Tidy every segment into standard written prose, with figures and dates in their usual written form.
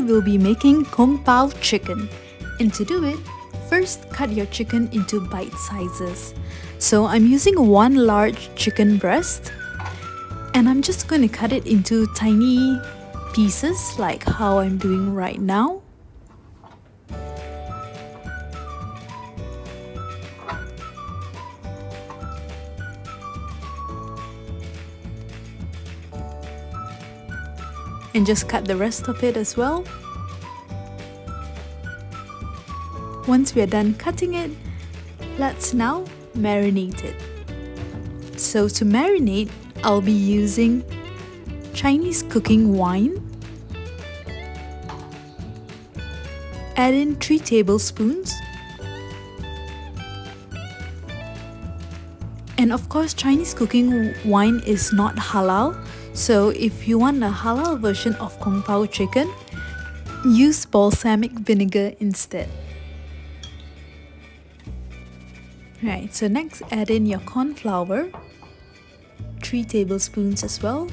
we'll be making Gong Bao Chicken. And to do it, first cut your chicken into bite sizes. So I'm using one large chicken breast and I'm just going to cut it into tiny pieces like how I'm doing right now. And just cut the rest of it as well. Once we are done cutting it, let's now marinate it. So to marinate, I'll be using Chinese cooking wine. Add in 3 tablespoons. And of course, Chinese cooking wine is not halal. So if you want a halal version of Gong Bao Chicken, use balsamic vinegar instead. Right, so next add in your corn flour, 3 tablespoons as well.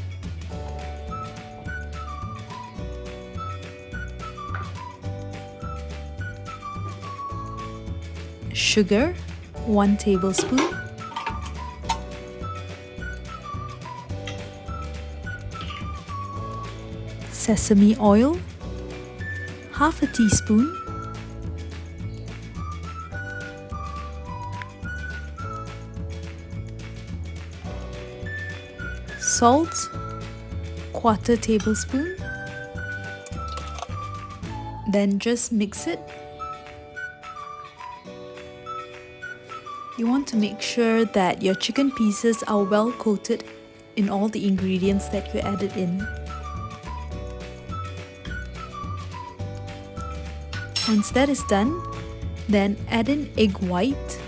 Sugar, 1 tablespoon. Sesame oil, half a teaspoon. Salt, 1/4 tablespoon. Then just mix it. You want to make sure that your chicken pieces are well coated in all the ingredients that you added in. Once that is done, then add in egg white.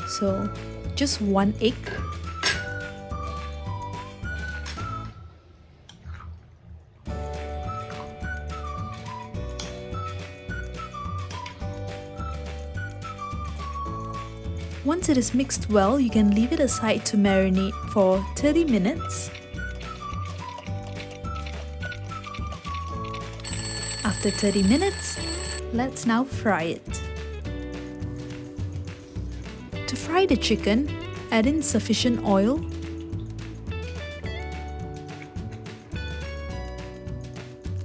So just 1 egg. Once it is mixed well, you can leave it aside to marinate for 30 minutes. After 30 minutes, let's now fry it. To fry the chicken, add in sufficient oil.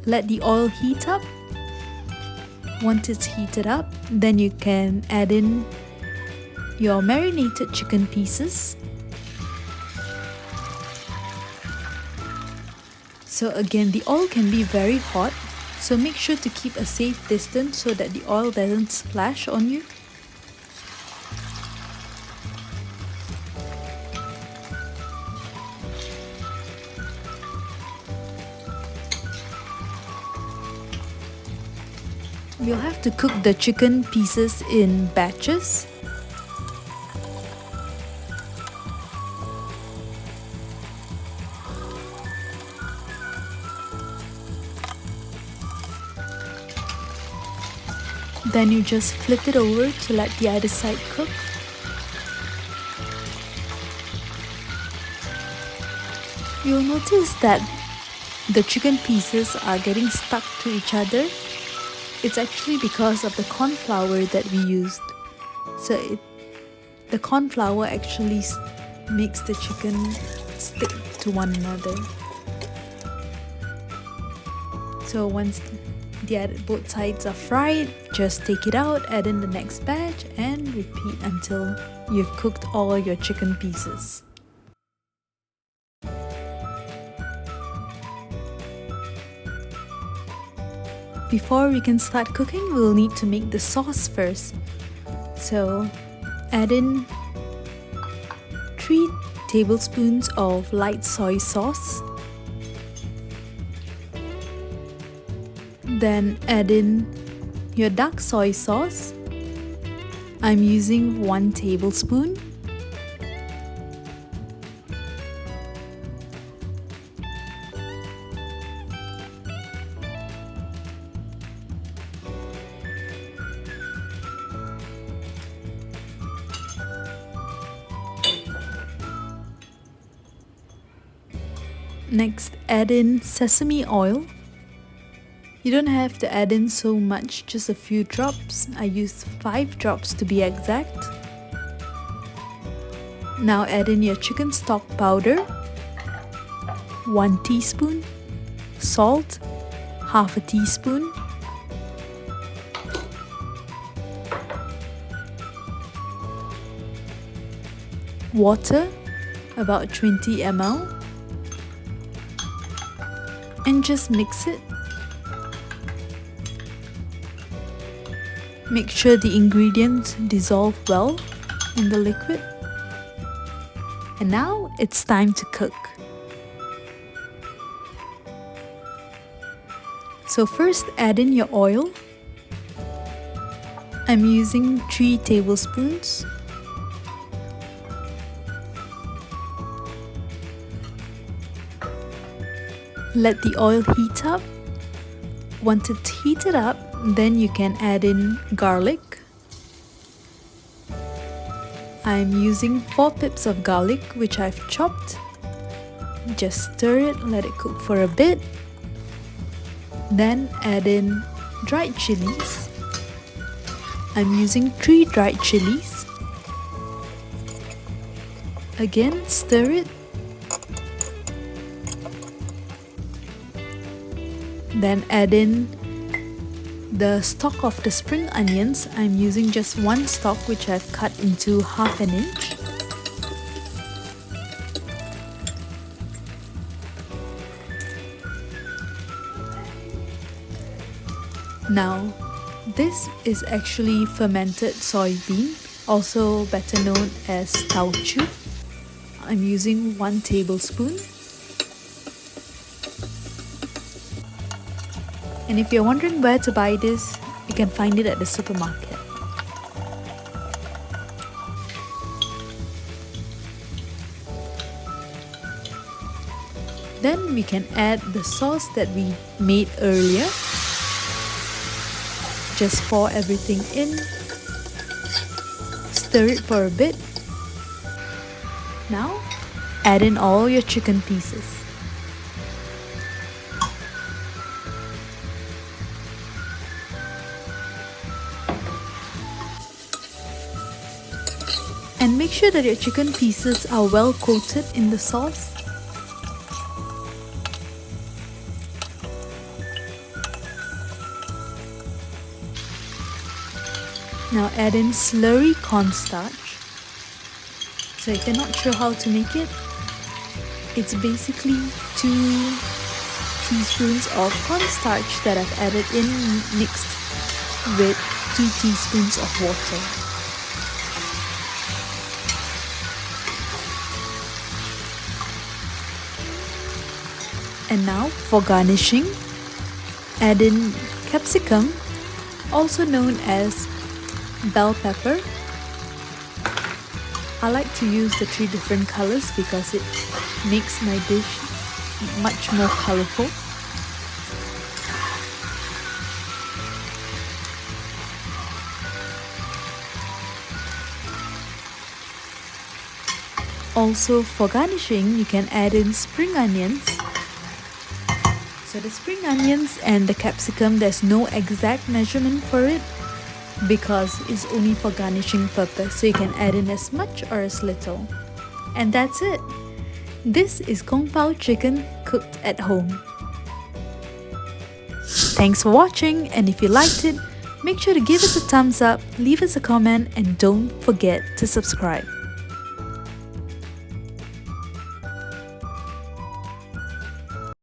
Let the oil heat up. Once it's heated up, then you can add in your marinated chicken pieces. So again, the oil can be very hot. So make sure to keep a safe distance so that the oil doesn't splash on you. You'll have to cook the chicken pieces in batches. Then you just flip it over to let the other side cook. You'll notice that the chicken pieces are getting stuck to each other. It's actually because of the corn flour that we used. So the corn flour actually makes the chicken stick to one another. So once both sides are fried, just take it out, add in the next batch, and repeat until you've cooked all your chicken pieces. Before we can start cooking, we'll need to make the sauce first. So add in 3 tablespoons of light soy sauce. Then add in your dark soy sauce. I'm using 1 tablespoon. Next, add in sesame oil. You don't have to add in so much, just a few drops. I used 5 drops to be exact. Now add in your chicken stock powder, 1 teaspoon, salt, half a teaspoon, water, about 20 ml, and just mix it. Make sure the ingredients dissolve well in the liquid. And now it's time to cook. So first add in your oil. I'm using 3 tablespoons. Let the oil heat up. Once it's heated up, then you can add in garlic. I'm using 4 pips of garlic which I've chopped. Just stir it, let it cook for a bit. Then add in dried chillies. I'm using 3 dried chillies. Again, stir it. Then add in the stalk of the spring onions. I'm using just 1 stalk which I've cut into half an inch. Now, this is actually fermented soybean, also better known as tauchu. I'm using 1 tablespoon. And if you're wondering where to buy this, you can find it at the supermarket. Then we can add the sauce that we made earlier. Just pour everything in. Stir it for a bit. Now, add in all your chicken pieces. And make sure that your chicken pieces are well coated in the sauce. Now add in slurry cornstarch. So if you're not sure how to make it, it's basically 2 teaspoons of cornstarch that I've added in mixed with 2 teaspoons of water. And now for garnishing, add in capsicum, also known as bell pepper. I like to use the 3 different colors because it makes my dish much more colorful. Also for garnishing, you can add in spring onions. So the spring onions and the capsicum, there's no exact measurement for it because it's only for garnishing purpose, so you can add in as much or as little. And that's it. This is Gong Bao Chicken cooked at home. Thanks for watching, and if you liked it, make sure to give us a thumbs up, leave us a comment, and don't forget to subscribe.